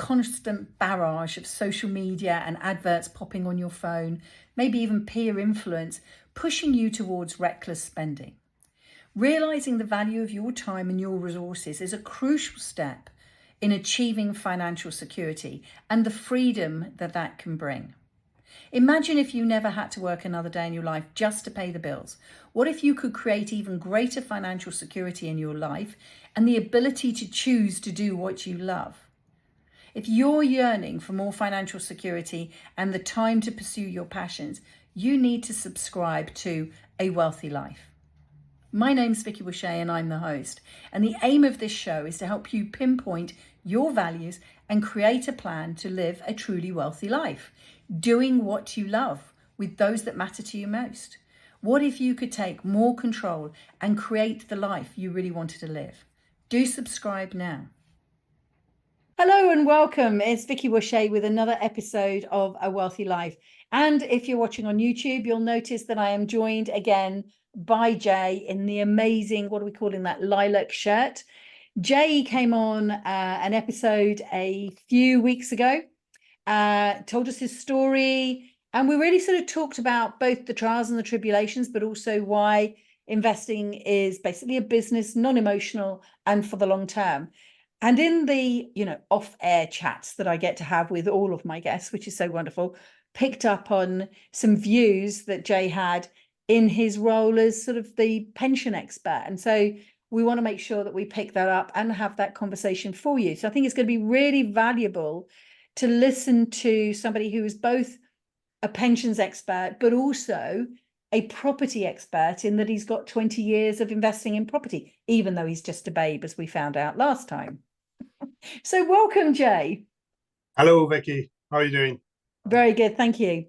constant barrage of social media and adverts popping on your phone, maybe even peer influence, pushing you towards reckless spending. Realizing the value of your time and your resources is a crucial step in achieving financial security and the freedom that that can bring. Imagine if you never had to work another day in your life just to pay the bills. What if you could create even greater financial security in your life and the ability to choose to do what you love? If you're yearning for more financial security and the time to pursue your passions, you need to subscribe to A Wealthy Life. My name's Vicky Wishay and I'm the host. And the aim of this show is to help you pinpoint your values and create a plan to live a truly wealthy life, doing what you love with those that matter to you most. What if you could take more control and create the life you really wanted to live? Do subscribe now. Hello and welcome. It's Vicky Wishay with another episode of A Wealthy Life. And if you're watching on YouTube, you'll notice that I am joined again by Jay in the amazing, what are we calling that, lilac shirt. Jay came on an episode a few weeks ago, told us his story, and we really sort of talked about both the trials and the tribulations, but also why investing is basically a business, non-emotional, and for the long term. And in the, off-air chats that I get to have with all of my guests, which is so wonderful, picked up on some views that Jay had in his role as sort of the pension expert. And so we want to make sure that we pick that up and have that conversation for you. So I think it's going to be really valuable to listen to somebody who is both a pensions expert, but also a property expert in that he's got 20 years of investing in property, even though he's just a babe, as we found out last time. So welcome, Jay. Hello, Vicky. How are you doing? Very good, thank you.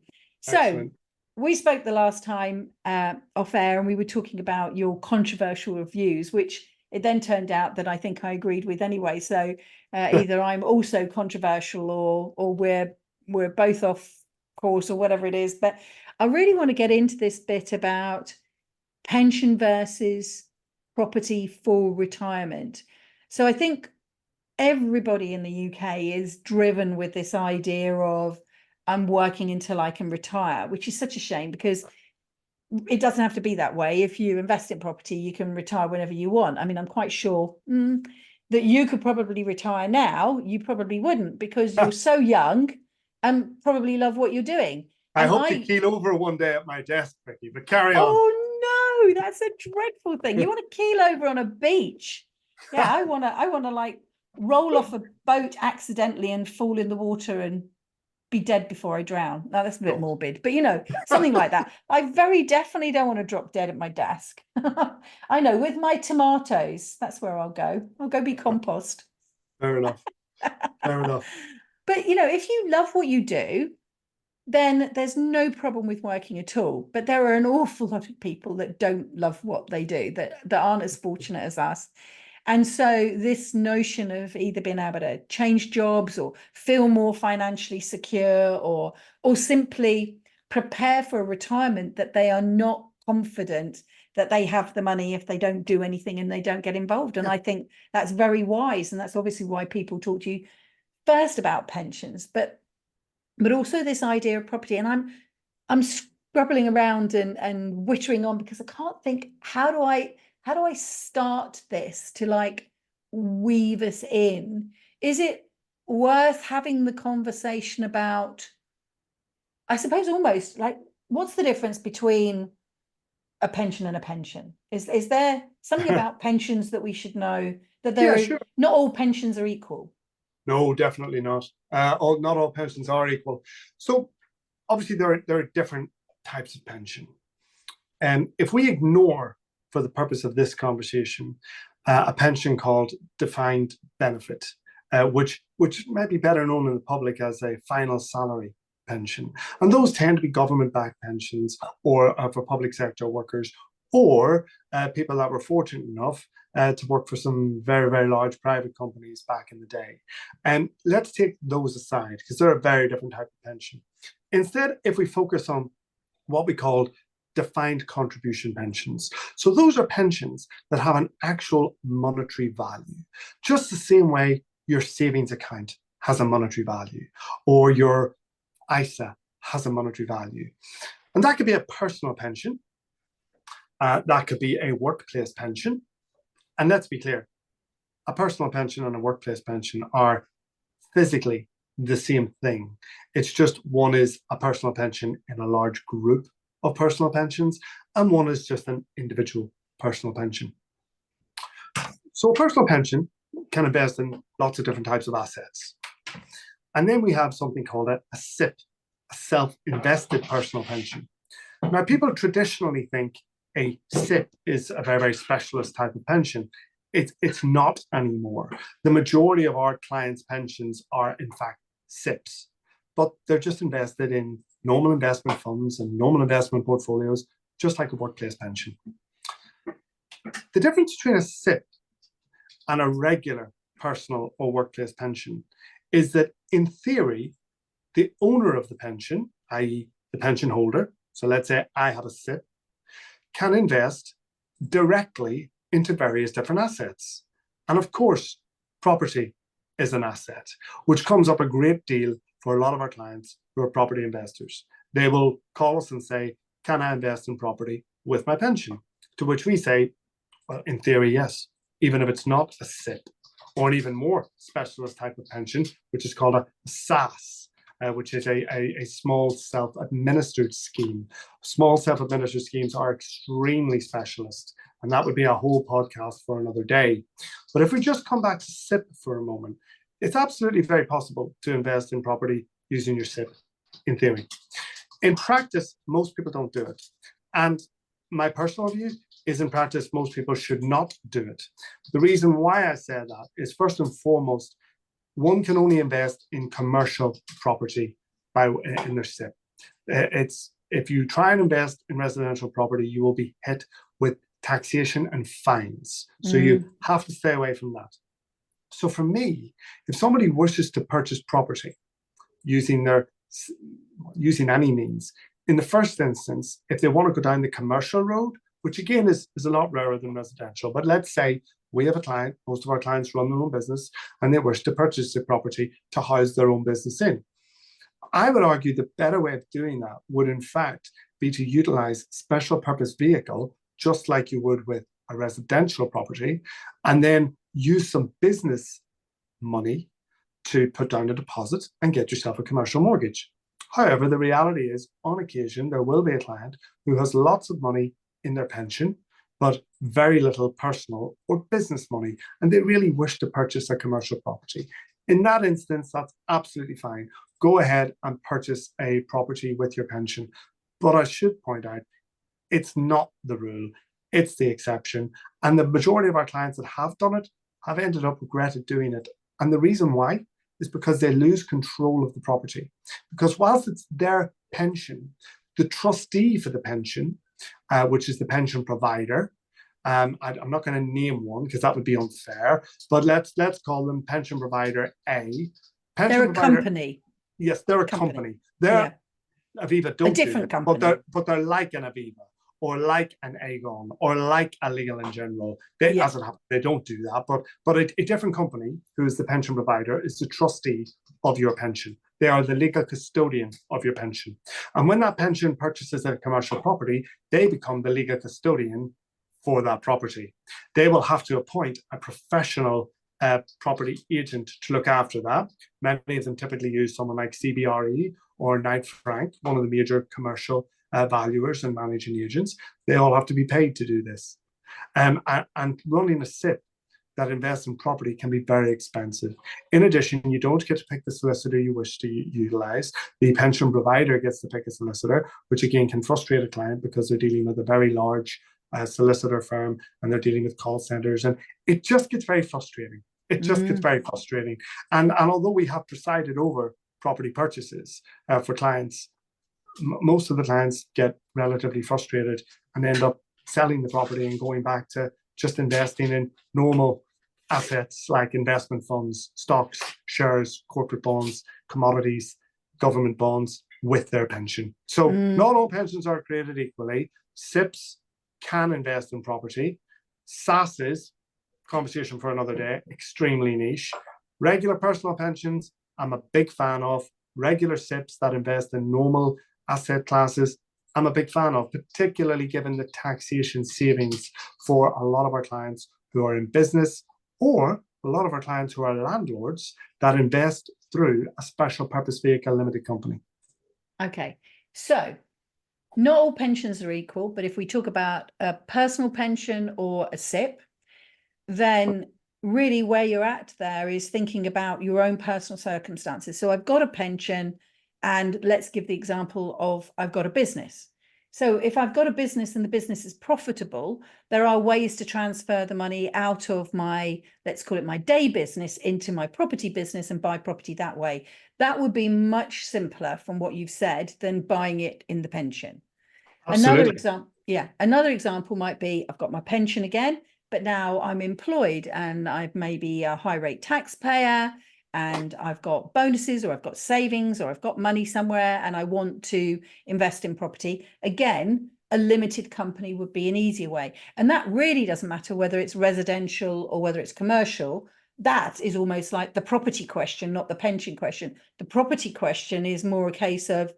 Excellent. So we spoke the last time off air, and we were talking about your controversial reviews, which it then turned out that I think I agreed with anyway. So either I'm also controversial or we're both off course or whatever it is. But I really want to get into this bit about pension versus property for retirement. So I think everybody in the UK is driven with this idea of I'm working until I can retire, which is such a shame because it doesn't have to be that way. If you invest in property, you can retire whenever you want. I mean, I'm quite sure that you could probably retire now. You probably wouldn't because you're so young and probably love what you're doing. I hope to keel over one day at my desk, Vicky, but carry on. Oh no, that's a dreadful thing. You want to keel over on a beach? Yeah, I want to like roll off a boat accidentally and fall in the water and be dead before I drown. Now that's a bit morbid, but something like that. I very definitely don't want to drop dead at my desk. I know, with my tomatoes, that's where I'll go. I'll go be compost. Fair enough. Fair enough. But if you love what you do, then there's no problem with working at all. But there are an awful lot of people that don't love what they do, that aren't as fortunate as us. And so this notion of either being able to change jobs or feel more financially secure or simply prepare for a retirement that they are not confident that they have the money if they don't do anything and they don't get involved. And I think that's very wise. And that's obviously why people talk to you first about pensions, but also this idea of property. And I'm scrubbling around and wittering on because I can't think, how do I start this to like weave us in? Is it worth having the conversation about, I suppose, almost like, what's the difference between a pension and a pension? Is there something about pensions that we should know, that not all pensions are equal? No, definitely not. Not all pensions are equal. So obviously there are different types of pension. And if we ignore, for the purpose of this conversation, a pension called defined benefit, which might be better known in the public as a final salary pension. And those tend to be government-backed pensions or for public sector workers or people that were fortunate enough to work for some very, very large private companies back in the day. And let's take those aside because they're a very different type of pension. Instead, if we focus on what we call defined contribution pensions. So those are pensions that have an actual monetary value, just the same way your savings account has a monetary value, or your ISA has a monetary value. And that could be a personal pension. That could be a workplace pension. And let's be clear, a personal pension and a workplace pension are physically the same thing. It's just one is a personal pension in a large group of personal pensions, and one is just an individual personal pension. So a personal pension can invest in lots of different types of assets. And then we have something called a SIP, a self-invested personal pension. Now, people traditionally think a SIP is a very, very specialist type of pension. It's not anymore. The majority of our clients' pensions are, in fact, SIPs, but they're just invested in normal investment funds and normal investment portfolios, just like a workplace pension. The difference between a SIP and a regular personal or workplace pension is that, in theory, the owner of the pension, i.e. the pension holder, so let's say I have a SIP, can invest directly into various different assets. And of course, property is an asset, which comes up a great deal for a lot of our clients who are property investors. They will call us and say, can I invest in property with my pension? To which we say, well, in theory, yes, even if it's not a SIP, or an even more specialist type of pension, which is called a SAS, which is a small self-administered scheme. Small self-administered schemes are extremely specialist, and that would be a whole podcast for another day. But if we just come back to SIP for a moment, it's absolutely very possible to invest in property using your SIP, in theory. In practice, most people don't do it. And my personal view is, in practice, most people should not do it. The reason why I say that is, first and foremost, one can only invest in commercial property in their SIP. If you try and invest in residential property, you will be hit with taxation and fines. So you have to stay away from that. So for me, if somebody wishes to purchase property using any means, in the first instance, if they want to go down the commercial road, which again is a lot rarer than residential, but let's say we have a client, most of our clients run their own business, and they wish to purchase the property to house their own business in. I would argue the better way of doing that would, in fact, be to utilize special purpose vehicle, just like you would with a residential property, and then use some business money to put down a deposit and get yourself a commercial mortgage. However, the reality is, on occasion, there will be a client who has lots of money in their pension, but very little personal or business money, and they really wish to purchase a commercial property. In that instance, that's absolutely fine. Go ahead and purchase a property with your pension. But I should point out, it's not the rule, it's the exception. And the majority of our clients that have done it have ended up regretted doing it. And the reason why is because they lose control of the property. Because whilst it's their pension, the trustee for the pension, which is the pension provider, I'm not going to name one because that would be unfair, but let's call them pension provider A. They're a company. Yes, they're a company. They're Aviva don't do it, company. but they're like an Aviva or like an Aegon or like a Legal and General. As it happens, they don't do that, but a different company who is the pension provider is the trustee of your pension. They are the legal custodian of your pension. And when that pension purchases a commercial property, they become the legal custodian for that property. They will have to appoint a professional property agent to look after that. Many of them typically use someone like CBRE or Knight Frank, one of the major commercial valuers and managing agents. They all have to be paid to do this. And running a SIP that invests in property can be very expensive. In addition, you don't get to pick the solicitor you wish to utilize. The pension provider gets to pick a solicitor, which again can frustrate a client because they're dealing with a very large solicitor firm and they're dealing with call centers, and it just gets very frustrating. It just gets very frustrating. And although we have presided over property purchases for clients, most of the clients get relatively frustrated and end up selling the property and going back to just investing in normal assets like investment funds, stocks, shares, corporate bonds, commodities, government bonds with their pension. So not all pensions are created equally. SIPs can invest in property. SASs, conversation for another day, extremely niche. Regular personal pensions, I'm a big fan of. Regular SIPs that invest in normal asset classes, I'm a big fan of, particularly given the taxation savings for a lot of our clients who are in business, or a lot of our clients who are landlords that invest through a special purpose vehicle limited company. Okay, so not all pensions are equal, but if we talk about a personal pension or a SIP, then really where you're at there is thinking about your own personal circumstances. So I've got a pension, and let's give the example of I've got a business. So if I've got a business and the business is profitable, there are ways to transfer the money out of my, let's call it my day business, into my property business and buy property that way. That would be much simpler from what you've said than buying it in the pension. Absolutely. Another example might be I've got my pension again, but now I'm employed and I'm maybe a high rate taxpayer, and I've got bonuses, or I've got savings, or I've got money somewhere, and I want to invest in property. Again, a limited company would be an easier way. And that really doesn't matter whether it's residential or whether it's commercial. That is almost like the property question, not the pension question. The property question is more a case of,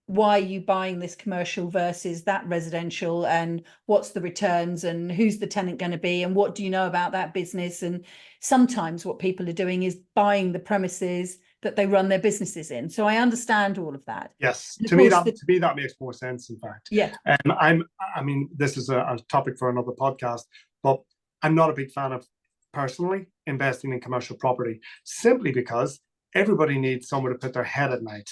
why are you buying this commercial versus that residential, and what's the returns, and who's the tenant going to be, and what do you know about that business? And sometimes what people are doing is buying the premises that they run their businesses in. So I understand all of that. Yes, to me that makes more sense, in fact. Yeah. I mean, this is a topic for another podcast, but I'm not a big fan of personally investing in commercial property, simply because everybody needs somewhere to put their head at night.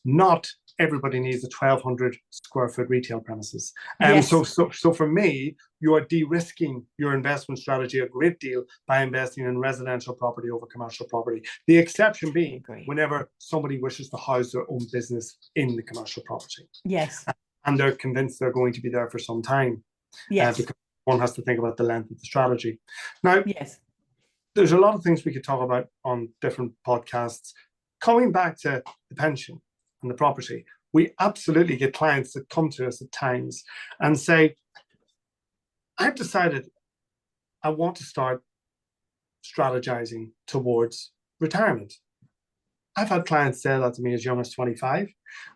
Not everybody needs a 1,200 square foot retail premises. Yes. So for me, you are de-risking your investment strategy a great deal by investing in residential property over commercial property. The exception being whenever somebody wishes to house their own business in the commercial property. Yes. And they're convinced they're going to be there for some time. Yes. Because one has to think about the length of the strategy. Now, yes, there's a lot of things we could talk about on different podcasts. Coming back to the pension and the property, we absolutely get clients that come to us at times and say, I've decided I want to start strategizing towards retirement. I've had clients say that to me as young as 25.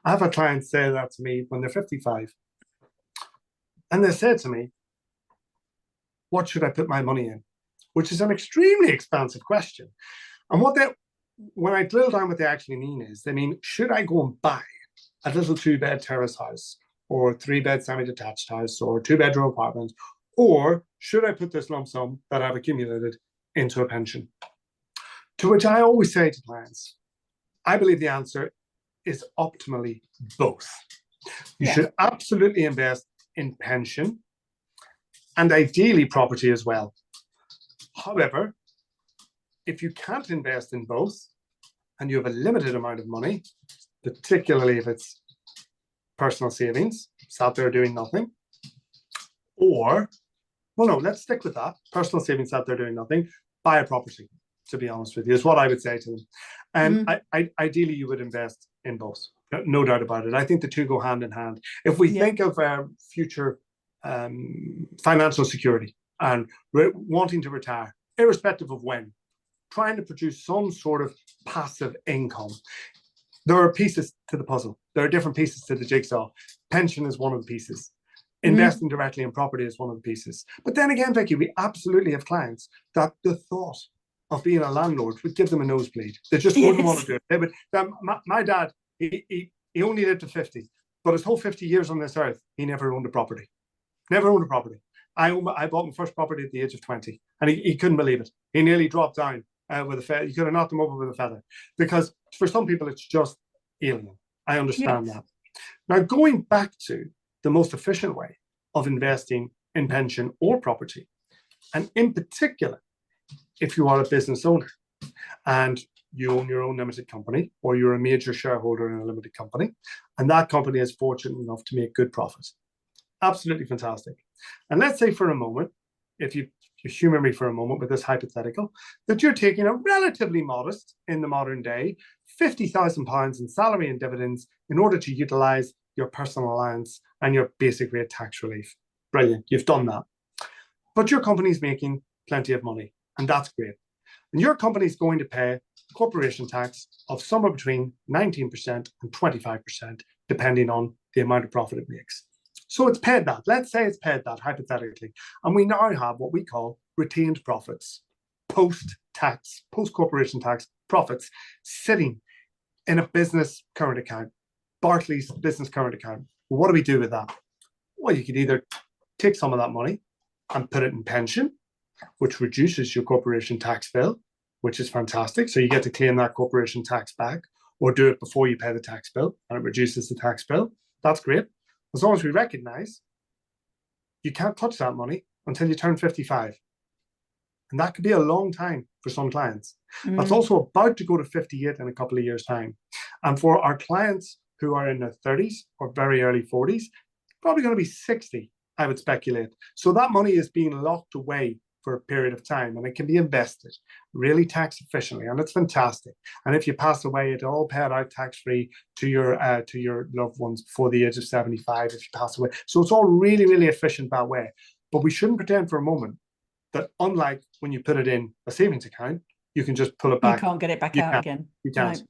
I've had clients say that to me when they're 55. And they said to me, what should I put my money in? Which is an extremely expansive question. And when I drill down, what they actually mean is, they mean, should I go and buy a little 2-bed terrace house, or 3-bed semi-detached house, or 2-bedroom apartment, or should I put this lump sum that I've accumulated into a pension? To which I always say to clients, I believe the answer is optimally both. You should absolutely invest in pension and ideally property as well. However, if you can't invest in both and you have a limited amount of money, particularly if it's personal savings, sat there doing nothing, or, well, no, let's stick with that. Personal savings sat there doing nothing, buy a property, to be honest with you, is what I would say to them. And ideally, you would invest in both. No doubt about it. I think the two go hand in hand. If we think of future financial security and wanting to retire, irrespective of when, trying to produce some sort of passive income, there are pieces to the puzzle. There are different pieces to the jigsaw. Pension is one of the pieces. Investing directly in property is one of the pieces. But then again, Vicky, we absolutely have clients that the thought of being a landlord would give them a nosebleed. They just wouldn't want to do it. My dad, he only lived to 50, but his whole 50 years on this earth, he never owned a property. Never owned a property. I bought my first property at the age of 20, and he couldn't believe it. He nearly dropped down with a feather. You could have knocked him over with a feather, because for some people it's just alien. I understand that. Now, going back to the most efficient way of investing in pension or property, and in particular, if you are a business owner and you own your own limited company, or you're a major shareholder in a limited company, and that company is fortunate enough to make good profits. Absolutely fantastic. And let's say for a moment, if you humor me for a moment with this hypothetical, that you're taking a relatively modest, in the modern day, £50,000 in salary and dividends in order to utilize your personal allowance and your basic rate tax relief. Brilliant, you've done that. But your company's making plenty of money, and that's great. And your company's going to pay corporation tax of somewhere between 19% and 25%, depending on the amount of profit it makes. So it's paid that. Let's say it's paid that, hypothetically. And we now have what we call retained profits, post-tax, post-corporation tax profits sitting in a business current account, Barclays business current account. What do we do with that? Well, you could either take some of that money and put it in pension, which reduces your corporation tax bill, which is fantastic. So you get to claim that corporation tax back, or do it before you pay the tax bill and it reduces the tax bill. That's great. As long as we recognize you can't touch that money until you turn 55. And that could be a long time for some clients. That's also about to go to 58 in a couple of years' time. And for our clients who are in their 30s or very early 40s, probably going to be 60, I would speculate. So that money is being locked away for a period of time, and it can be invested really tax efficiently, and it's fantastic. And if you pass away, it all paid out tax-free to your loved ones before the age of 75 if you pass away. So it's all really, really efficient that way. But we shouldn't pretend for a moment that, unlike when you put it in a savings account, you can just pull it back. You can't get it back out again. You can't. No.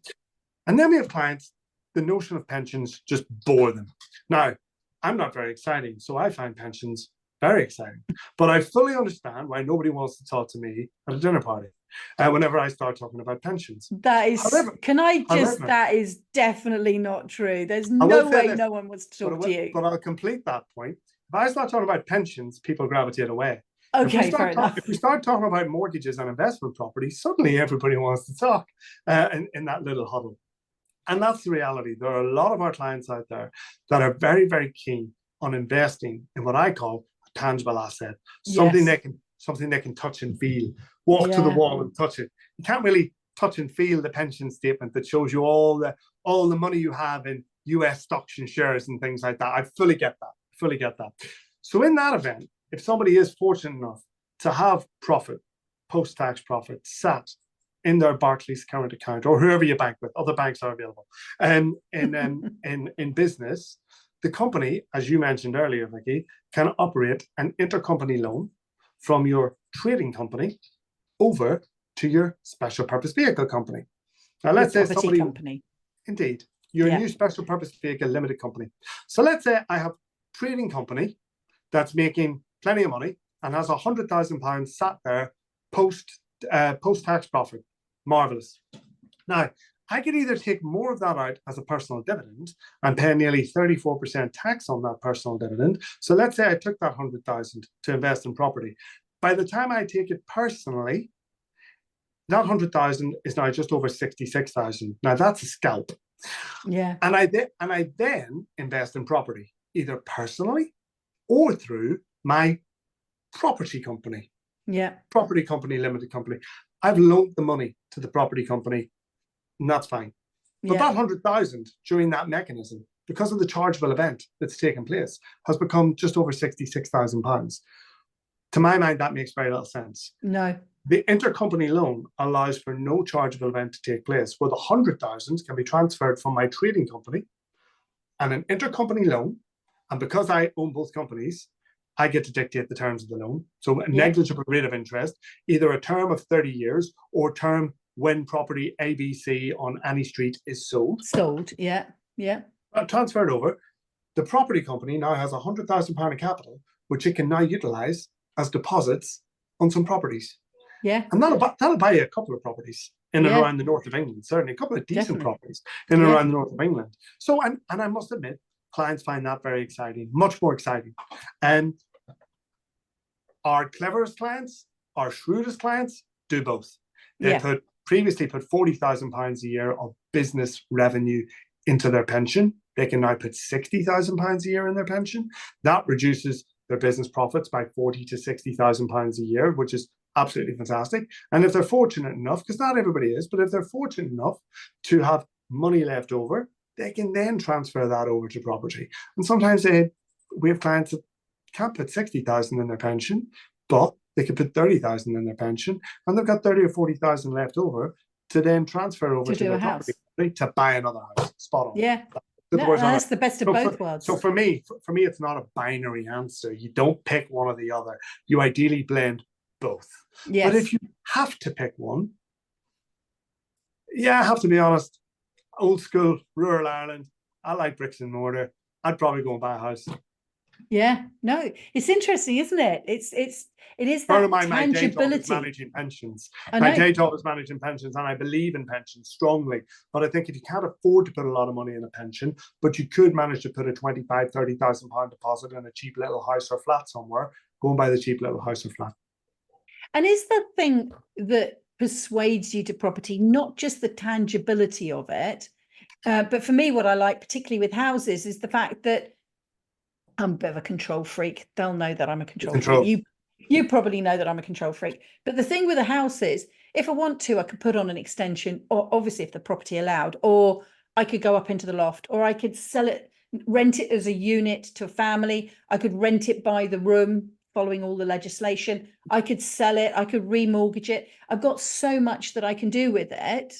And then we have clients, the notion of pensions just bore them. Now, I'm not very exciting, so I find pensions very exciting. But I fully understand why nobody wants to talk to me at a dinner party whenever I start talking about pensions. That is, that is definitely not true. There's no way no one wants to talk to you. But I'll complete that point. If I start talking about pensions, people gravitate away. Okay, fair enough. If we start talking about mortgages and investment properties, suddenly everybody wants to talk in that little huddle. And that's the reality. There are a lot of our clients out there that are very, very keen on investing in what I call a tangible asset, something they can touch and feel, walk to the wall and touch it. You can't really touch and feel the pension statement that shows you all the money you have in US stocks and shares and things like that. I fully get that. So in that event, if somebody is fortunate enough to have profit, post-tax profit, sat in their Barclays current account, or whoever you bank with, other banks are available, in business, the company, as you mentioned earlier, Vicky, can operate an intercompany loan from your trading company over to your special purpose vehicle company. Now, let's say somebody, company. Indeed, your new special purpose vehicle limited company. So let's say I have a trading company that's making plenty of money and has £100,000 sat there post-tax profit. Marvelous. Now, I could either take more of that out as a personal dividend and pay nearly 34% tax on that personal dividend. So let's say I took that 100,000 to invest in property. By the time I take it personally, that 100,000 is now just over 66,000. Now that's a scalp. Yeah. And I then invest in property, either personally or through my property company. Yeah. Property company, limited company. I've loaned the money to the property company, and that's fine. But that 100,000 during that mechanism, because of the chargeable event that's taken place, has become just over £66,000. To my mind, that makes very little sense. No. The intercompany loan allows for no chargeable event to take place, where the 100,000 can be transferred from my trading company and an intercompany loan. And because I own both companies, I get to dictate the terms of the loan. So a negligible rate of interest, either a term of 30 years or term when property ABC on any street is sold. Sold, yeah. Transferred over. The property company now has £100,000 of capital, which it can now utilise as deposits on some properties. Yeah. And that'll buy you a couple of properties in and around the north of England, certainly a couple of decent properties in and around the north of England. So, and I must admit, clients find that very exciting, much more exciting. And our cleverest clients, our shrewdest clients do both. They previously put £40,000 a year of business revenue into their pension. They can now put £60,000 a year in their pension. That reduces their business profits by £40,000 to £60,000 a year, which is absolutely fantastic. And if they're fortunate enough, because not everybody is, but if they're fortunate enough to have money left over, they can then transfer that over to property. And sometimes we have clients that can't put 60,000 in their pension, but they could put 30,000 in their pension, and they've got 30 or 40,000 left over to then transfer over to the property to buy another house. Spot on. Yeah. That's the best of both worlds. So for me, it's not a binary answer. You don't pick one or the other. You ideally blend both. Yes. But if you have to pick one, Yeah, I have to be honest. Old school, rural Ireland. I like bricks and mortar. I'd probably go and buy a house. Yeah, no, it's interesting, isn't it? It is Bear in that mind, my day job is tangibility. managing pensions. I My know. day job is managing pensions, and I believe in pensions strongly. But I think if you can't afford to put a lot of money in a pension, but you could manage to put a 25, 30,000 pound deposit in a cheap little house or flat somewhere, go and buy the cheap little house or flat. And is the thing that persuades you to property not just the tangibility of it, but for me, what I like particularly with houses is the fact that I'm a bit of a control freak. They'll know that I'm a control freak. You probably know that I'm a control freak. But the thing with a house is, if I want to, I could put on an extension, or obviously if the property allowed, or I could go up into the loft, or I could sell it, rent it as a unit to a family. I could rent it by the room, following all the legislation. I could sell it. I could remortgage it. I've got so much that I can do with it.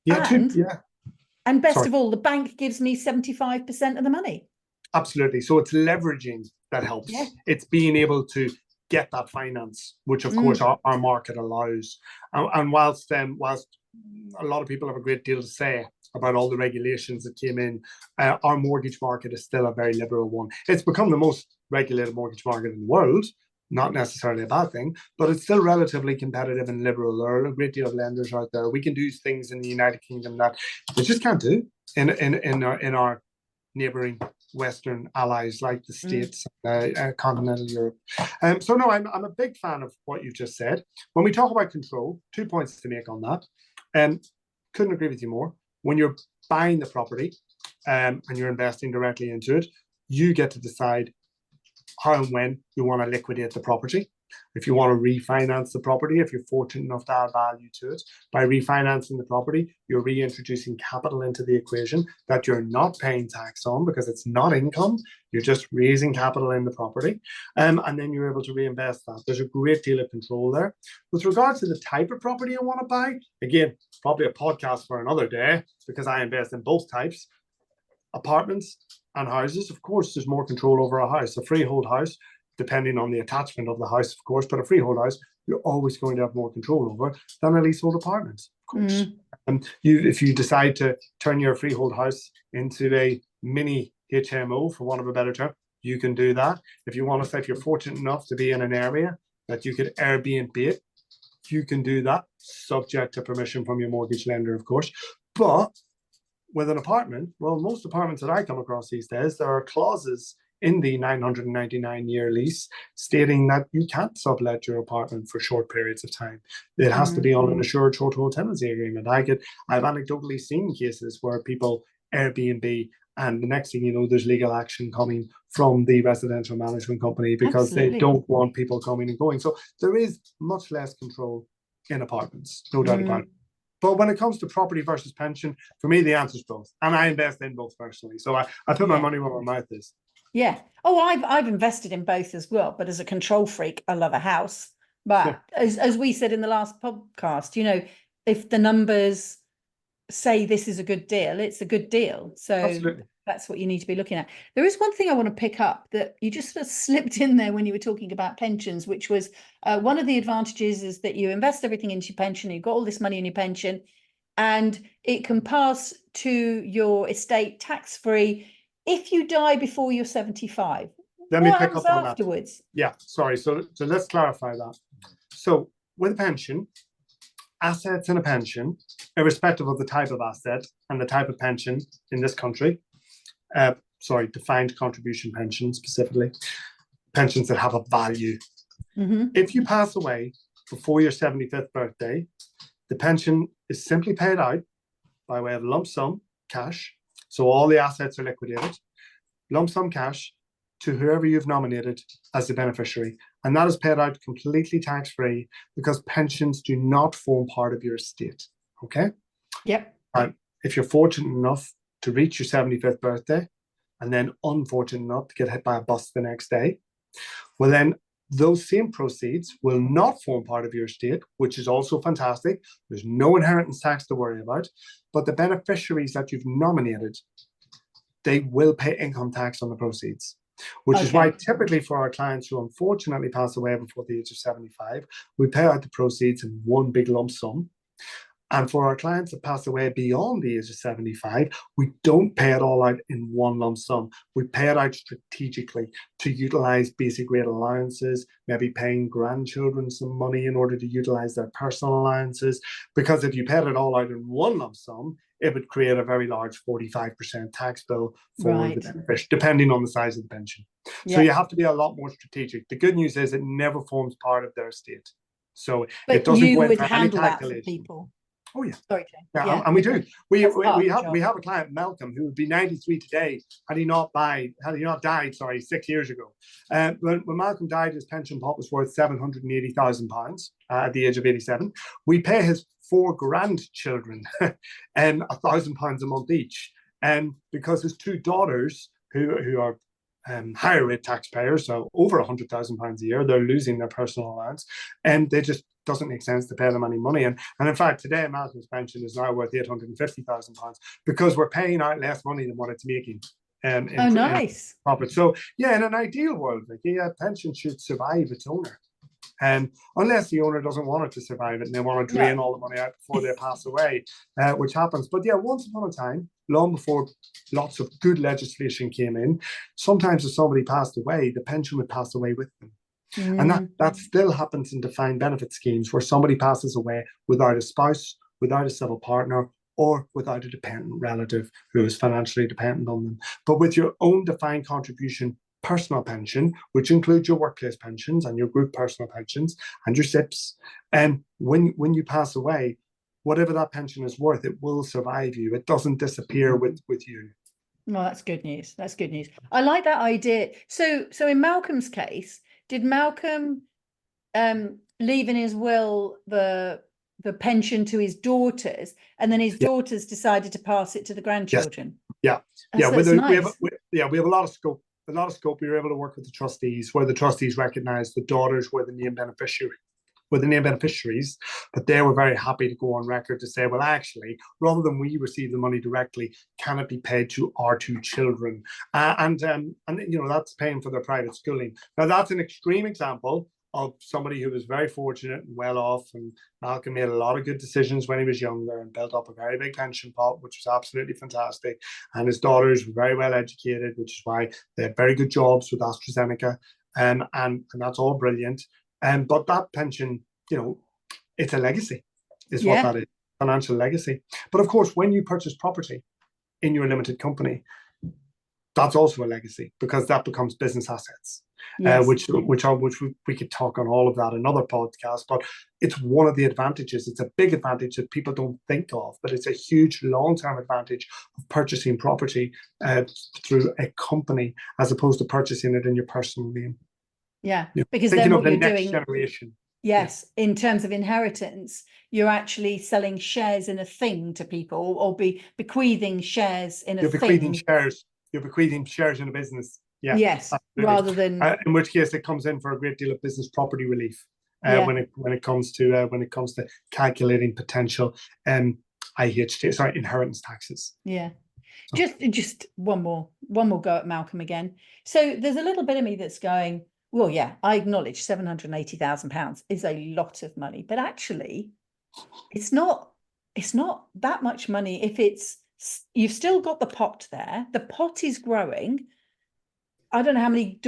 Yeah, yeah. And best Sorry. of all, the bank gives me 75% of the money. Absolutely. So it's leveraging that helps. Yeah. It's being able to get that finance, which of course our market allows. And whilst a lot of people have a great deal to say about all the regulations that came in, our mortgage market is still a very liberal one. It's become the most regulated mortgage market in the world. Not necessarily a bad thing, but it's still relatively competitive and liberal. There are a great deal of lenders out there. We can do things in the United Kingdom that we just can't do in our neighbouring Western allies like the States, continental Europe. So no, I'm a big fan of what you've just said. When we talk about control, 2 points to make on that. Couldn't agree with you more. When you're buying the property and you're investing directly into it, you get to decide how and when you want to liquidate the property. If you want to refinance the property, if you're fortunate enough to add value to it, by refinancing the property, you're reintroducing capital into the equation that you're not paying tax on because it's not income. You're just raising capital in the property. And then you're able to reinvest that. There's a great deal of control there. With regards to the type of property you want to buy, again, probably a podcast for another day because I invest in both types. Apartments and houses, of course, there's more control over a house. A freehold house, depending on the attachment of the house, of course, but a freehold house, you're always going to have more control over than a leasehold apartment, of course. If you decide to turn your freehold house into a mini HMO, for want of a better term, you can do that. If you want to say, if you're fortunate enough to be in an area that you could Airbnb it, you can do that, subject to permission from your mortgage lender, of course. But with an apartment, well, most apartments that I come across these days, there are clauses in the 999-year lease stating that you can't sublet your apartment for short periods of time. It has to be on an assured short-hold tenancy agreement. I've anecdotally seen cases where people Airbnb, and the next thing you know, there's legal action coming from the residential management company because they don't want people coming and going. So there is much less control in apartments, no doubt about it. But when it comes to property versus pension, for me, the answer is both. And I invest in both personally. So I put my money where my mouth is. Yeah. Oh, I've invested in both as well. But as a control freak, I love a house. But as we said in the last podcast, you know, if the numbers say this is a good deal, it's a good deal. So that's what you need to be looking at. There is one thing I want to pick up that you just sort of slipped in there when you were talking about pensions, which was one of the advantages is that you invest everything into your pension. You've got all this money in your pension and it can pass to your estate tax-free if you die before you're 75. Let me pick up on afterwards? That. Yeah, sorry. So let's clarify that. So with a pension, assets in a pension, irrespective of the type of asset and the type of pension in this country, defined contribution pension specifically, pensions that have a value. If you pass away before your 75th birthday, the pension is simply paid out by way of lump sum cash. So all the assets are liquidated, lump sum cash to whoever you've nominated as the beneficiary. And that is paid out completely tax-free because pensions do not form part of your estate. Okay? Yep. If you're fortunate enough to reach your 75th birthday and then unfortunate enough to get hit by a bus the next day, well then those same proceeds will not form part of your estate, which is also fantastic. There's no inheritance tax to worry about, but the beneficiaries that you've nominated, they will pay income tax on the proceeds, which is why typically for our clients who unfortunately pass away before the age of 75, we pay out the proceeds in one big lump sum. And for our clients that pass away beyond the age of 75, we don't pay it all out in one lump sum. We pay it out strategically to utilize basic rate allowances, maybe paying grandchildren some money in order to utilize their personal allowances. Because if you paid it all out in one lump sum, it would create a very large 45% tax bill for the beneficiary, depending on the size of the pension. So you have to be a lot more strategic. The good news is it never forms part of their estate. So it doesn't you go in would for any handle that for calculation. people. Oh yeah. Sorry, Jane. Yeah, and we do. We have a client, Malcolm, who would be 93 today had he not died, 6 years ago. When Malcolm died, his pension pot was worth £780,000 at the age of 87. We pay his 4 grandchildren £1,000 a month each, because his 2 daughters, who are higher rate taxpayers, so over £100,000 a year, they're losing their personal allowance, and they just doesn't make sense to pay them any money. And in fact, today Malcolm's pension is now worth £850,000 because we're paying out less money than what it's making. Nice. Profit. So yeah, in an ideal world, a pension should survive its owner. Unless the owner doesn't want it to survive it and they want to drain all the money out before they pass away, which happens. But yeah, once upon a time, long before lots of good legislation came in, sometimes if somebody passed away, the pension would pass away with them. And that still happens in defined benefit schemes where somebody passes away without a spouse, without a civil partner, or without a dependent relative who is financially dependent on them. But with your own defined contribution personal pension, which includes your workplace pensions and your group personal pensions and your SIPs, and when you pass away, whatever that pension is worth, it will survive you. It doesn't disappear with you. Well, that's good news. That's good news. I like that idea. So in Malcolm's case, did Malcolm leave in his will the pension to his daughters, and then his daughters decided to pass it to the grandchildren? Yes. Yeah. That's nice. We have a lot of scope. We were able to work with the trustees, where the trustees recognized the daughters were the named beneficiaries, but they were very happy to go on record to say, well, actually, rather than we receive the money directly, can it be paid to our 2 children? And that's paying for their private schooling. Now, that's an extreme example of somebody who was very fortunate and well off, and Malcolm made a lot of good decisions when he was younger and built up a very big pension pot, which was absolutely fantastic. And his daughters were very well educated, which is why they had very good jobs with AstraZeneca, and that's all brilliant. But that pension, it's a legacy, is what that is, financial legacy. But of course, when you purchase property in your limited company, that's also a legacy, because that becomes business assets. Which we could talk on all of that in another podcast, but it's one of the advantages. It's a big advantage that people don't think of, but it's a huge long-term advantage of purchasing property through a company as opposed to purchasing it in your personal name. Yeah, because then what you're doing, generation. Yes, in terms of inheritance, you're actually selling shares in a thing to people, or bequeathing shares in a thing. You're bequeathing shares in a business. Yeah, yes, absolutely. Rather than in which case it comes in for a great deal of business property relief when it comes to calculating potential inheritance taxes. Yeah. So. Just one more go at Malcolm again. So there's a little bit of me that's going, well, yeah, I acknowledge £780,000 is a lot of money, but actually it's not that much money if you've still got the pot there. The pot is growing. I don't know how many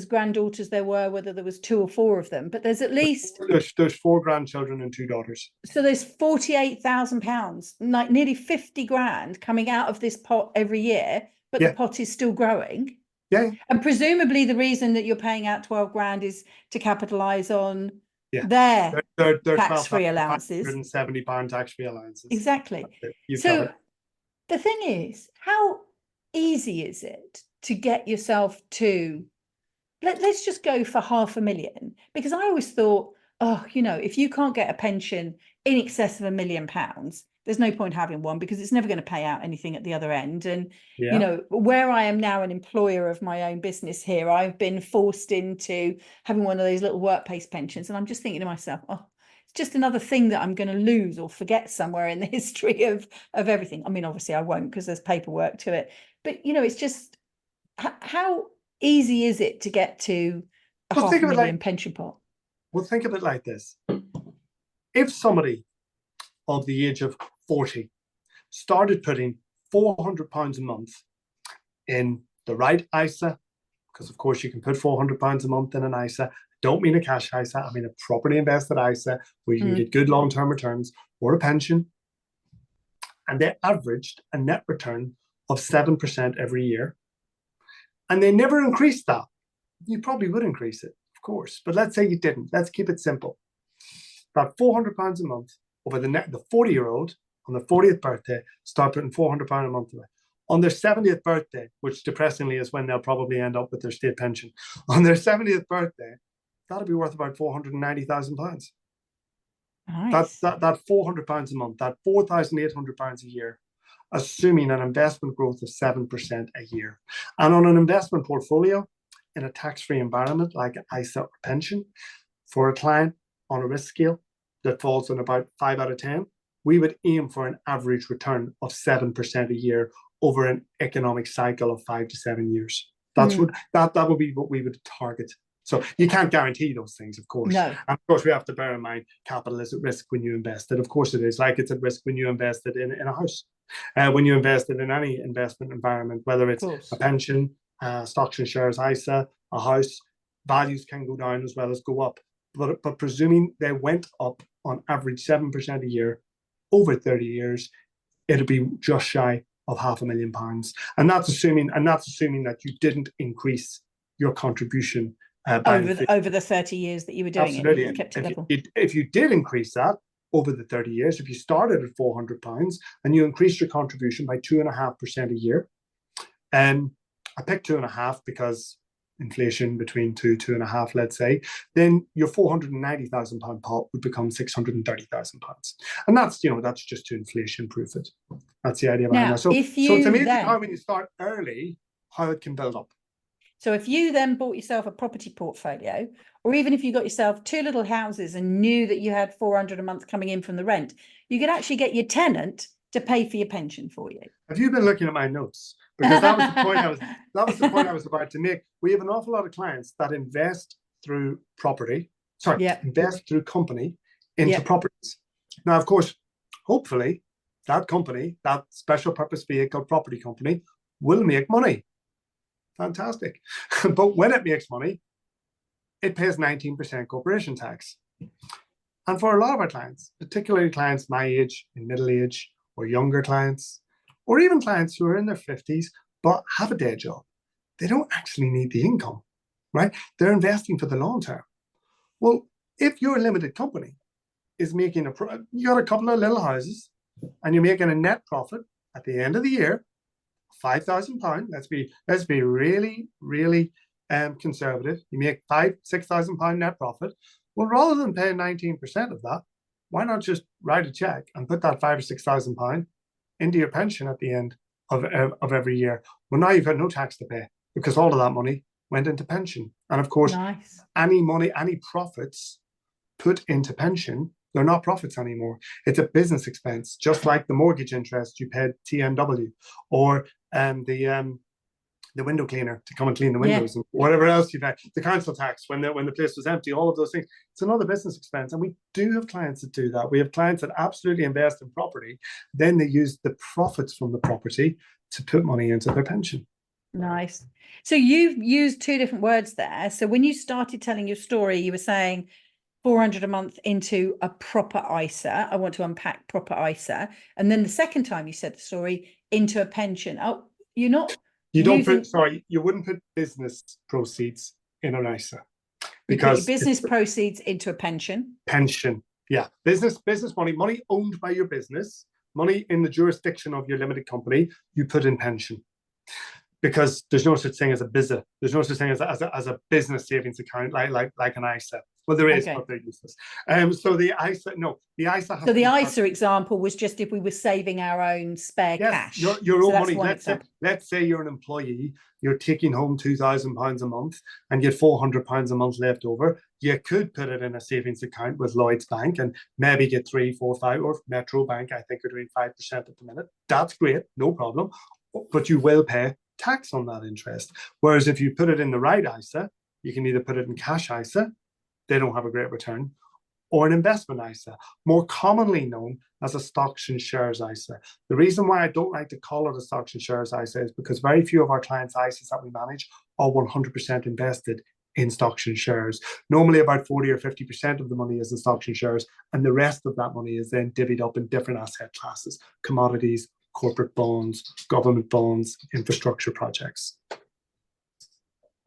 granddaughters there were, whether there was 2 or 4 of them, but there's at least there's 4 grandchildren and 2 daughters. So there's £48,000, like nearly 50 grand coming out of this pot every year, but the pot is still growing. Yeah. And presumably the reason that you're paying out 12 grand is to capitalize on their tax-free allowances. £170 tax-free allowances. Exactly. So the thing is, how easy is it to get yourself to, let's just go for £500,000, because I always thought, if you can't get a pension in excess of £1 million, there's no point having one, because it's never going to pay out anything at the other end. And where I am now an employer of my own business here, I've been forced into having one of those little workplace pensions, and I'm just thinking to myself, it's just another thing that I'm going to lose or forget somewhere in the history of everything. I mean, obviously I won't, because there's paperwork to it, but it's just, how easy is it to get to a £500,000 pension pot? Well, think of it like this. If somebody of the age of 40 started putting £400 a month in the right ISA, because of course you can put £400 a month in an ISA. Don't mean a cash ISA, I mean a properly invested ISA where you can get good long-term returns, or a pension. And they averaged a net return of 7% every year. And they never increased that. You probably would increase it, of course, but let's say you didn't. Let's keep it simple. About £400 a month over the 40-year-old on their 40th birthday start putting £400 a month away. On their 70th birthday, which depressingly is when they'll probably end up with their state pension, on their 70th birthday, that'll be worth about £490,000. Nice. That £400 a month, that £4,800 a year, assuming an investment growth of 7% a year. And on an investment portfolio in a tax-free environment like an ISA or pension, for a client on a risk scale that falls on about 5 out of 10, we would aim for an average return of 7% a year over an economic cycle of 5 to 7 years. That's what that would be what we would target. So you can't guarantee those things, of course. No. And of course, we have to bear in mind capital is at risk when you invest it. Of course it is. Like it's at risk when you invested in a house. When you invested in any investment environment, whether it's a pension, stocks and shares, ISA, a house, values can go down as well as go up. But presuming they went up on average 7% a year over 30 years, it'll be just shy of £500,000. And that's assuming that you didn't increase your contribution over the 30 years that you were doing Absolutely. it. You kept it level. If you did increase that over the 30 years, if you started at £400 and you increased your contribution by 2.5% a year, and I picked 2.5 because inflation between 2.5, let's say, then your £490,000 pot would become £630,000. And that's just to inflation proof it. That's the idea behind that. So it's amazing how when you start early, how it can build up. So if you then bought yourself a property portfolio, or even if you got yourself 2 little houses and knew that you had £400 a month coming in from the rent, you could actually get your tenant to pay for your pension for you. Have you been looking at my notes? Because that was the point I was about to make. We have an awful lot of clients that invest through invest through company into properties. Now, of course, hopefully that company, that special purpose vehicle property company, will make money. Fantastic. But when it makes money, it pays 19% corporation tax. And for a lot of our clients, particularly clients my age, in middle age, or younger clients, or even clients who are in their 50s but have a day job, they don't actually need the income, right? They're investing for the long term. Well, if your limited company is making you got a couple of little houses and you're making a net profit at the end of the year, £5,000. Let's be really, really conservative. You make £6,000 net profit. Well, rather than paying 19% of that, why not just write a check and put that £5,000 or £6,000 into your pension at the end of every year? Well, now you've got no tax to pay because all of that money went into pension. And of course, any profits put into pension, they're not profits anymore. It's a business expense, just like the mortgage interest you paid TNW, or the window cleaner to come and clean the windows, and whatever else you've had, the council tax when the place was empty, all of those things. It's another business expense. And we do have clients that do that. We have clients that absolutely invest in property. Then they use the profits from the property to put money into their pension. Nice. So you've used 2 different words there. So when you started telling your story, you were saying £400 a month into a proper ISA. I want to unpack proper ISA. And then the second time you said the story, into a pension. Oh, you're not. You wouldn't put business proceeds in an ISA. Because you put your business proceeds into a pension. Pension. Yeah. Business money owned by your business, money in the jurisdiction of your limited company, you put in pension. Because there's no such thing as a BISA. There's no such thing as a business savings account like an ISA. Well, there is, but they're useless. So the ISA. So the ISA example was just if we were saving our own spare cash. Your own money. Let's say you're an employee, you're taking home £2,000 a month, and you get £400 a month left over. You could put it in a savings account with Lloyd's Bank and maybe get 3, 4, 5, or Metro Bank. I think are doing 5% at the minute. That's great, no problem. But you will pay tax on that interest. Whereas if you put it in the right ISA, you can either put it in cash ISA, they don't have a great return, or an investment ISA, more commonly known as a stocks and shares ISA. The reason why I don't like to call it a stocks and shares ISA is because very few of our clients' ISAs that we manage are 100% invested in stocks and shares. Normally about 40 or 50% of the money is in stocks and shares, and the rest of that money is then divvied up in different asset classes: commodities, corporate bonds, government bonds, infrastructure projects.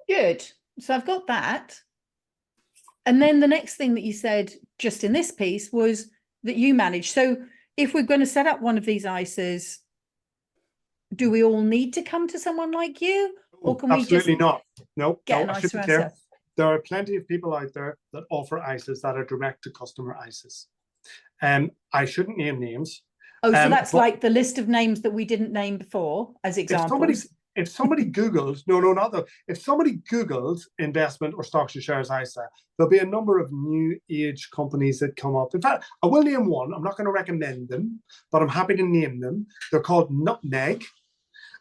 Good. So I've got that. And then the next thing that you said just in this piece was that you manage. So if we're going to set up one of these ISAs, do we all need to come to someone like you? Or can Absolutely we just not. get No, an I should ISA be clear. ourselves? There are plenty of people out there that offer ISAs that are direct to customer ISAs. I shouldn't name names. Oh, so that's like the list of names that we didn't name before as examples. If somebody Googles, not though, if somebody Googles investment or stocks and shares ISA, there'll be a number of new age companies that come up. In fact, I will name one. I'm not going to recommend them, but I'm happy to name them. They're called Nutmeg.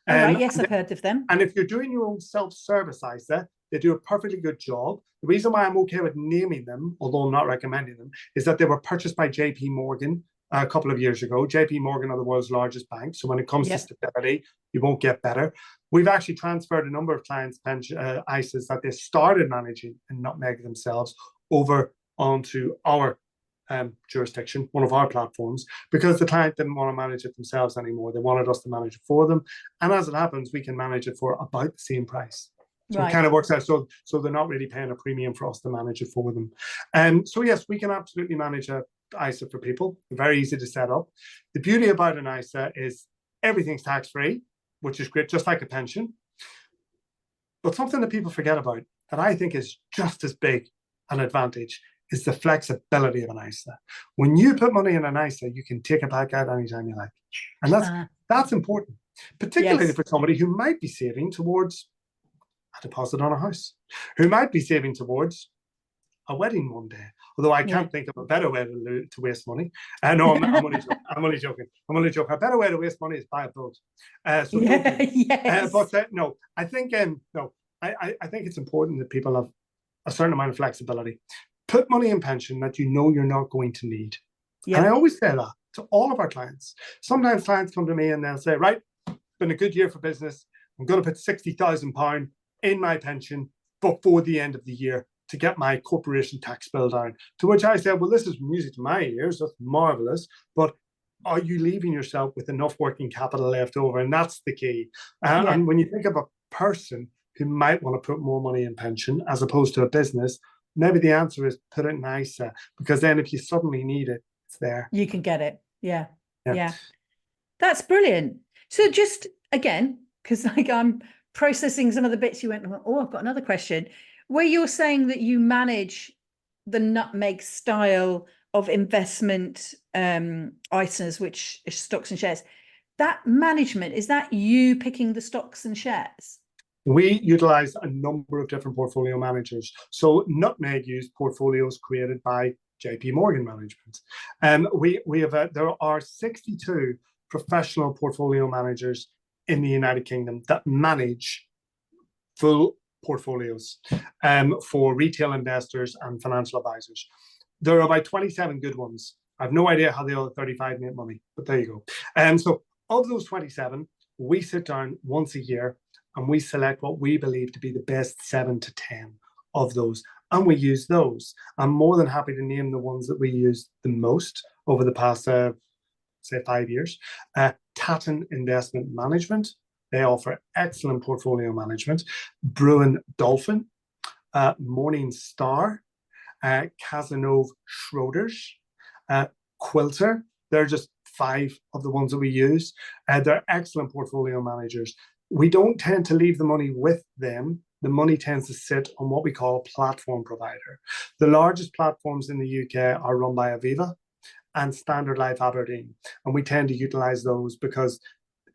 All right, yes, I've heard of them. And if you're doing your own self-service ISA, they do a perfectly good job. The reason why I'm okay with naming them, although I'm not recommending them, is that they were purchased by JP Morgan a couple of years ago. JP Morgan are the world's largest bank. So when it comes to stability, you won't get better. We've actually transferred a number of clients' pension ISAs that they started managing in Nutmeg themselves over onto our jurisdiction, one of our platforms, because the client didn't want to manage it themselves anymore. They wanted us to manage it for them. And as it happens, we can manage it for about the same price. So it kind of works out. So they're not really paying a premium for us to manage it for them. So yes, we can absolutely manage a ISA for people. Very easy to set up. The beauty about an ISA is everything's tax-free, which is great, just like a pension. But something that people forget about that I think is just as big an advantage is the flexibility of an ISA. When you put money in an ISA, you can take it back out anytime you like. And that's important, particularly for somebody who might be saving towards a deposit on a house, who might be saving towards a wedding one day. Although I can't think of a better way to waste money. No, I'm only joking. A better way to waste money is buy a boat. But no, I think I think it's important that people have a certain amount of flexibility. Put money in pension that you know you're not going to need. And I always say that to all of our clients. Sometimes clients come to me and they'll say, right, it's been a good year for business. I'm going to put £60,000 in my pension before the end of the year to get my corporation tax bill down. To which I said, well, this is music to my ears. That's marvelous. But are you leaving yourself with enough working capital left over? And that's the key. And when you think of a person who might want to put more money in pension as opposed to a business, maybe the answer is put it in ISA, because then if you suddenly need it, it's there. You can get it. Yeah. That's brilliant. So just again, because I'm processing some of the bits you went, oh, I've got another question. Where you're saying that you manage the Nutmeg style of investment ISAs, which is stocks and shares, that management, is that you picking the stocks and shares? We utilize a number of different portfolio managers. So Nutmeg used portfolios created by JP Morgan Management. There are 62 professional portfolio managers in the United Kingdom that manage full portfolios for retail investors and financial advisors. There are about 27 good ones. I have no idea how the other 35 make money, but there you go. So of those 27, we sit down once a year and we select what we believe to be the best 7 to 10 of those. And we use those. I'm more than happy to name the ones that we use the most over the past, say, 5 years. Tatton Investment Management. They offer excellent portfolio management. Bruin Dolphin, Morningstar, Cazenove Schroders, Quilter. They're just 5 of the ones that we use. They're excellent portfolio managers. We don't tend to leave the money with them. The money tends to sit on what we call a platform provider. The largest platforms in the UK are run by Aviva and Standard Life Aberdeen. And we tend to utilize those because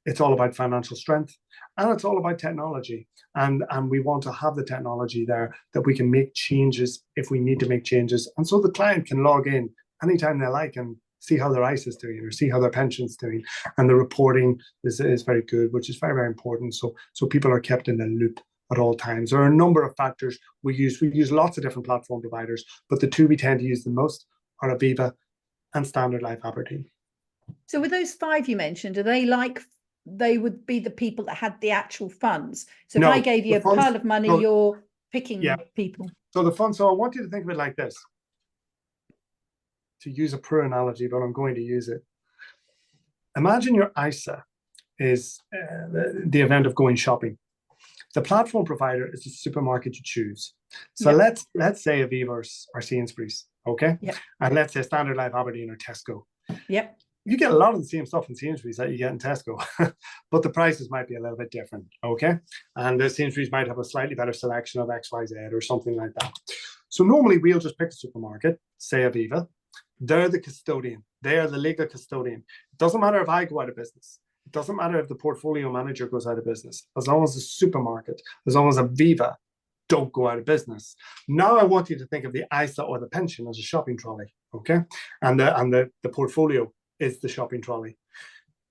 it's all about financial strength and it's all about technology. And we want to have the technology there that we can make changes if we need to make changes. And so the client can log in anytime they like and see how their ISA is doing or see how their pension's doing. And the reporting is very good, which is very, very important. So people are kept in the loop at all times. There are a number of factors we use. We use lots of different platform providers, but the two we tend to use the most or Aviva, and Standard Life Aberdeen. So with those 5 you mentioned, are they would be the people that had the actual funds? So if No, I gave you the a funds, pile of money, no, you're picking yeah. people. So the fund, so I want you to think of it like this, to use a poor analogy, but I'm going to use it. Imagine your ISA is the event of going shopping. The platform provider is the supermarket you choose. So Yep. let's say Aviva or Sainsbury's, okay? Yep. And let's say Standard Life Aberdeen or Tesco. Yep. You get a lot of the same stuff in Sainsbury's that you get in Tesco, but the prices might be a little bit different, okay? And the Sainsbury's might have a slightly better selection of XYZ or something like that. So normally we'll just pick a supermarket, say Aviva. They're the custodian. They are the legal custodian. It doesn't matter if I go out of business. It doesn't matter if the portfolio manager goes out of business. As long as the supermarket, as long as Aviva don't go out of business. Now I want you to think of the ISA or the pension as a shopping trolley, okay? And the portfolio is the shopping trolley.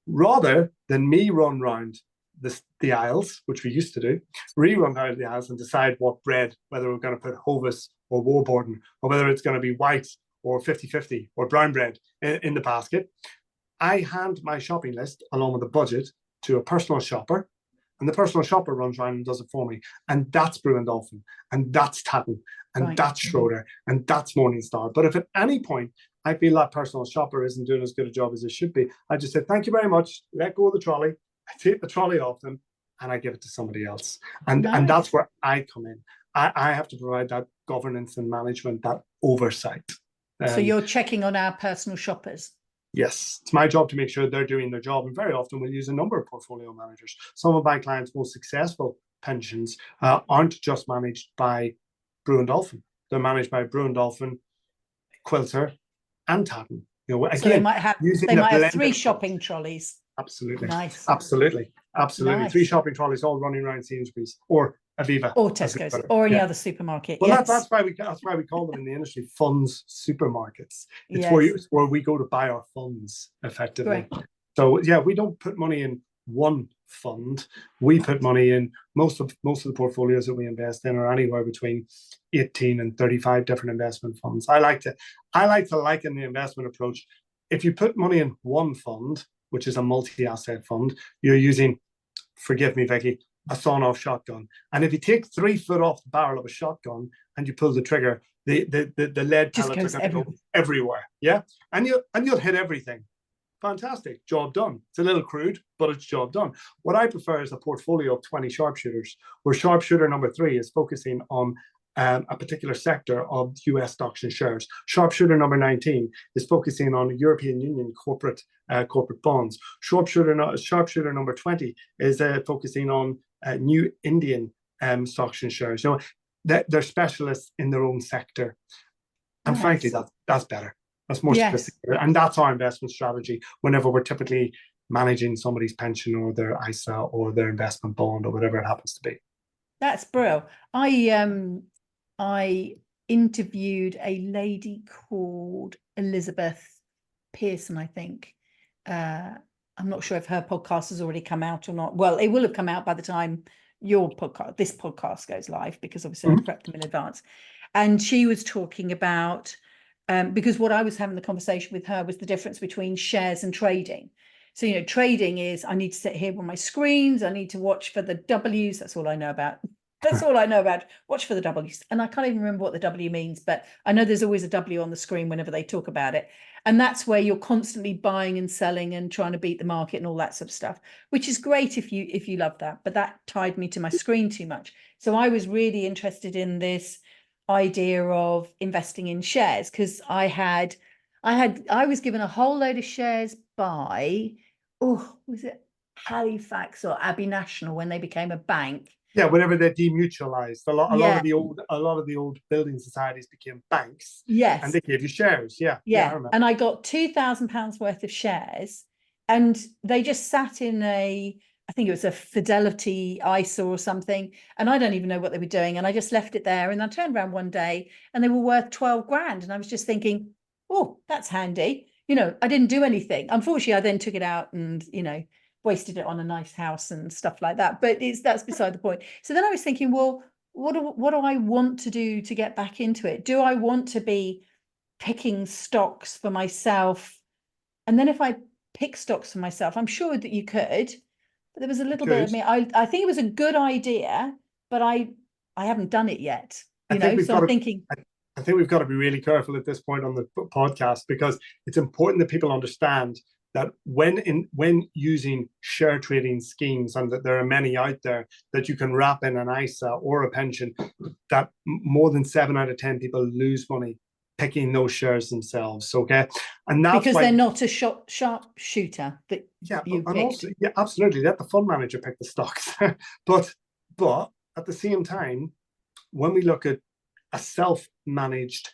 Rather than me run round the aisles, which we used to do, run out of the aisles and decide what bread, whether we're going to put Hovis or Warburton, or whether it's going to be white or 50-50 or brown bread in the basket. I hand my shopping list along with the budget to a personal shopper, and the personal shopper runs around and does it for me. And that's Brewin Dolphin, and that's Tatton, and that's Schroeder, and that's Morningstar. But if at any point I feel that personal shopper isn't doing as good a job as it should be, I just say, thank you very much, let go of the trolley, I take the trolley off them, and I give it to somebody else. And that's where I come in. I have to provide that governance and management, that oversight. So you're checking on our personal shoppers? Yes, it's my job to make sure they're doing their job. And very often we'll use a number of portfolio managers. Some of my clients' most successful pensions aren't just managed by Brewin Dolphin. They're managed by Brewin Dolphin, Quilter, and Tatton. You know, again, so they might have 3 shopping trolleys. Absolutely. Nice. Absolutely. Nice. 3 shopping trolleys all running around Sainsbury's or Aviva or Tesco's or any other supermarket. Well, that's why we call them in the industry funds supermarkets. It's where we go to buy our funds effectively. Right. So yeah, we don't put money in one fund. We put money in most of the portfolios that we invest in are anywhere between 18 and 35 different investment funds. I like to liken the investment approach. If you put money in one fund, which is a multi-asset fund, you're using, forgive me, Vicky, a sawn-off shotgun. And if you take 3 foot off the barrel of a shotgun and you pull the trigger, the lead pellets are going to go everywhere. Yeah, and you'll hit everything. Fantastic, job done. It's a little crude, but it's job done. What I prefer is a portfolio of 20 sharpshooters, where sharpshooter number 3 is focusing on a particular sector of US stocks and shares. Sharpshooter number 19 is focusing on European Union corporate bonds. Sharpshooter number 20 is focusing on new Indian stocks and shares. You know, they're specialists in their own sector, and frankly, that's better. That's more sophisticated, and that's our investment strategy. Whenever we're typically managing somebody's pension or their ISA or their investment bond or whatever it happens to be. That's brilliant. I interviewed a lady called Elizabeth Pearson, I think. I'm not sure if her podcast has already come out or not. Well, it will have come out by the time this podcast goes live, because obviously I prepped them in advance. And she was talking about, because what I was having the conversation with her was the difference between shares and trading. So, you know, trading is, I need to sit here on my screens, I need to watch for the W's. That's all I know about. That's all I know about. Watch for the W's. And I can't even remember what the W means, but I know there's always a W on the screen whenever they talk about it. And that's where you're constantly buying and selling and trying to beat the market and all that sort of stuff, which is great if you love that. But that tied me to my screen too much. So I was really interested in this idea of investing in shares, because I was given a whole load of shares by, was it Halifax or Abbey National when they became a bank? Yeah, whenever they're demutualized, a lot of the old building societies became banks. Yes, and they gave you shares. Yeah, I remember. And I got £2,000 worth of shares, and they just sat in I think it was a Fidelity ISA or something, and I don't even know what they were doing. And I just left it there, and I turned around one day, and they were worth 12 grand, and I was just thinking, oh, that's handy. You know, I didn't do anything. Unfortunately, I then took it out and wasted it on a nice house and stuff like that. But that's beside the point. So then I was thinking, well, what do I want to do to get back into it? Do I want to be picking stocks for myself. And then if I pick stocks for myself, I'm sure that you could, but there was a little bit of me. I think it was a good idea, but I haven't done it yet, I think we've so got I'm to, thinking. I think we've got to be really careful at this point on the podcast, because it's important that people understand that when using share trading schemes, and that there are many out there that you can wrap in an ISA or a pension, that more than 7 out of 10 people lose money picking those shares themselves. Okay, and that's Because why they're not a sharpshooter that you and picked. also, yeah, absolutely, let the fund manager pick the stocks. but at the same time, when we look at a self-managed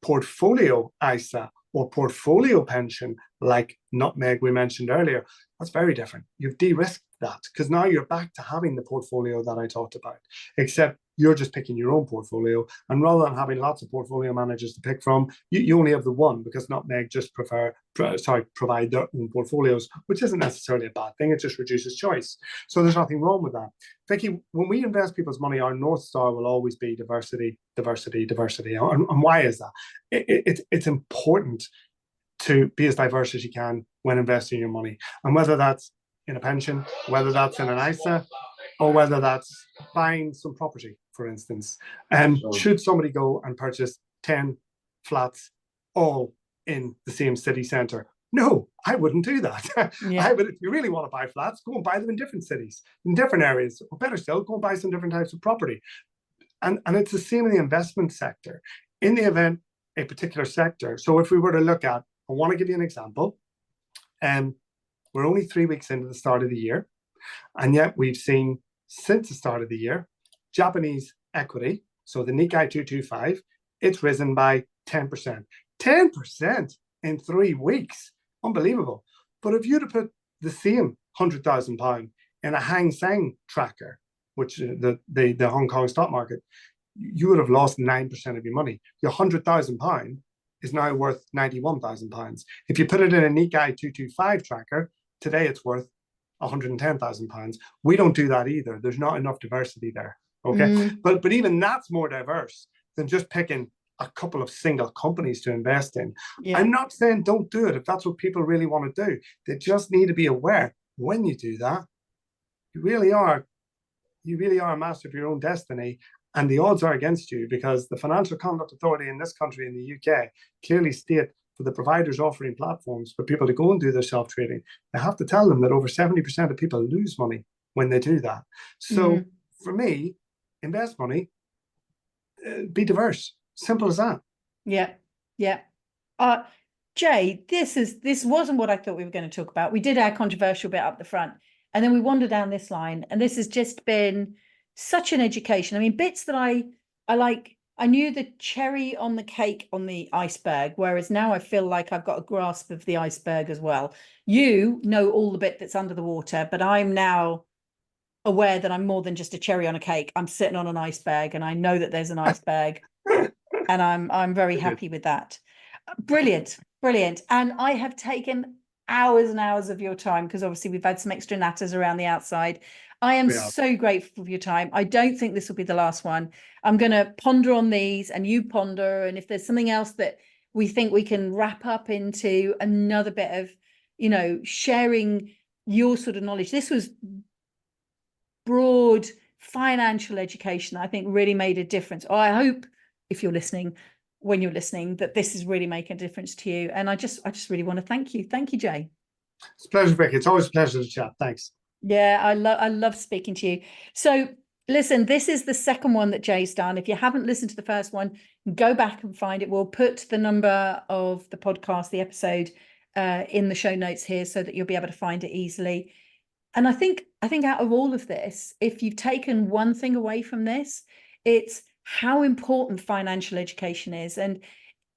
portfolio ISA or portfolio pension, like Nutmeg we mentioned earlier, that's very different. You've de-risked that, because now you're back to having the portfolio that I talked about, except you're just picking your own portfolio. And rather than having lots of portfolio managers to pick from, you only have the one, because Nutmeg just provide their own portfolios, which isn't necessarily a bad thing. It just reduces choice. So there's nothing wrong with that. Vicky, when we invest people's money, our North Star will always be diversity, diversity, diversity. And why is that? It's important to be as diverse as you can when investing your money. And whether that's in a pension, whether that's in an ISA, or whether that's buying some property, for instance. Should somebody go and purchase 10 flats all in the same city centre? No, I wouldn't do that. Yeah. If you really want to buy flats, go and buy them in different cities, in different areas, or better still, go and buy some different types of property. And it's the same in the investment sector. In the event a particular sector, so if we were to look at, I want to give you an example. We're only 3 weeks into the start of the year, and yet we've seen, since the start of the year, Japanese equity, so the Nikkei 225, it's risen by 10%. 10% in 3 weeks. Unbelievable. But if you'd have put the same £100,000 in a Hang Seng tracker, which the Hong Kong stock market, you would have lost 9% of your money. Your £100,000 is now worth £91,000. If you put it in a Nikkei 225 tracker, today it's worth £110,000. We don't do that either. There's not enough diversity there. Okay, but even that's more diverse than just picking a couple of single companies to invest in. Yeah. I'm not saying don't do it if that's what people really want to do. They just need to be aware, when you do that, you really are a master of your own destiny, and the odds are against you, because the Financial Conduct Authority in this country, in the UK, clearly state for the providers offering platforms for people to go and do their self-trading, they have to tell them that over 70% of people lose money when they do that. So for me, invest money, be diverse. Simple as that. Yeah. Jay, this wasn't what I thought we were going to talk about. We did our controversial bit up the front, and then we wandered down this line, and this has just been such an education. I mean, bits that I like. I knew the cherry on the cake on the iceberg, whereas now I feel like I've got a grasp of the iceberg as well. You know all the bit that's under the water, but I'm now aware that I'm more than just a cherry on a cake. I'm sitting on an iceberg, and I know that there's an iceberg, and I'm very happy with that. Brilliant. And I have taken hours and hours of your time, because obviously we've had some extra natters around the outside. I am so grateful for your time. I don't think this will be the last one. I'm going to ponder on these, and you ponder, and if there's something else that we think we can wrap up into another bit of, sharing your sort of knowledge. This was broad financial education, I think, really made a difference. I hope, if you're listening, when you're listening, that this is really making a difference to you. And I just really want to thank you. Thank you, Jay. It's a pleasure, Vicky. It's always a pleasure to chat. Thanks. Yeah, I love speaking to you. So listen, this is the second one that Jay's done. If you haven't listened to the first one, go back and find it. We'll put the number of the podcast, the episode, in the show notes here, so that you'll be able to find it easily. And I think out of all of this, if you've taken one thing away from this, it's how important financial education is. And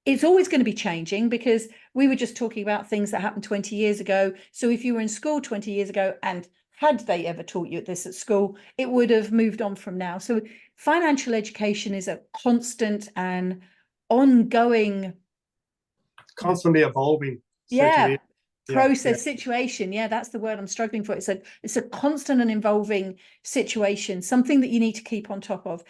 it's always going to be changing, because we were just talking about things that happened 20 years ago. So if you were in school 20 years ago, and had they ever taught you this at school, it would have moved on from now. So financial education is a constant and ongoing, constantly evolving situation. Yeah, that's the word I'm struggling for. It's a constant and evolving situation, something that you need to keep on top of.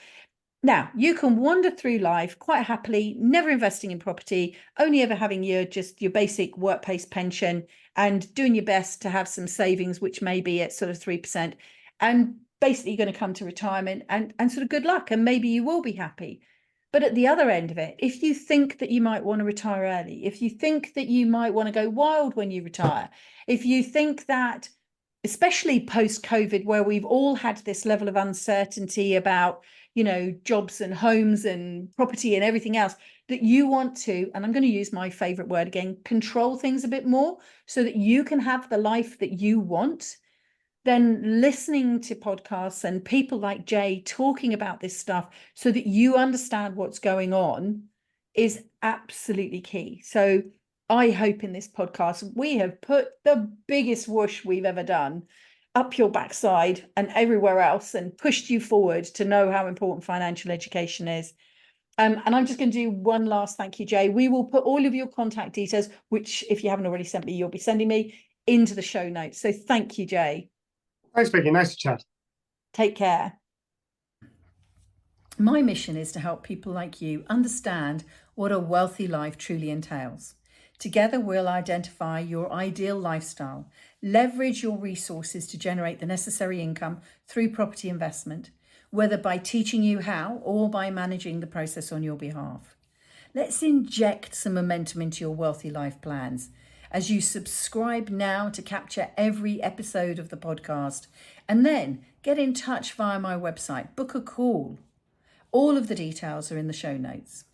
Now, you can wander through life quite happily, never investing in property, only ever having your basic workplace pension and doing your best to have some savings, which may be at sort of 3%. And basically, you're going to come to retirement and sort of good luck. And maybe you will be happy. But at the other end of it, if you think that you might want to retire early, if you think that you might want to go wild when you retire, if you think that, especially post-COVID, where we've all had this level of uncertainty about, jobs and homes and property and everything else, that you want to, and I'm going to use my favorite word again, control things a bit more so that you can have the life that you want, then listening to podcasts and people like Jay talking about this stuff so that you understand what's going on is absolutely key. So I hope in this podcast, we have put the biggest whoosh we've ever done up your backside and everywhere else and pushed you forward to know how important financial education is. And I'm just going to do one last thank you, Jay. We will put all of your contact details, which if you haven't already sent me, you'll be sending me, into the show notes. So thank you, Jay. Thanks, Becky. Nice to chat. Take care. My mission is to help people like you understand what a wealthy life truly entails. Together, we'll identify your ideal lifestyle, leverage your resources to generate the necessary income through property investment, whether by teaching you how or by managing the process on your behalf. Let's inject some momentum into your wealthy life plans as you subscribe now to capture every episode of the podcast, and then get in touch via my website, book a call. All of the details are in the show notes.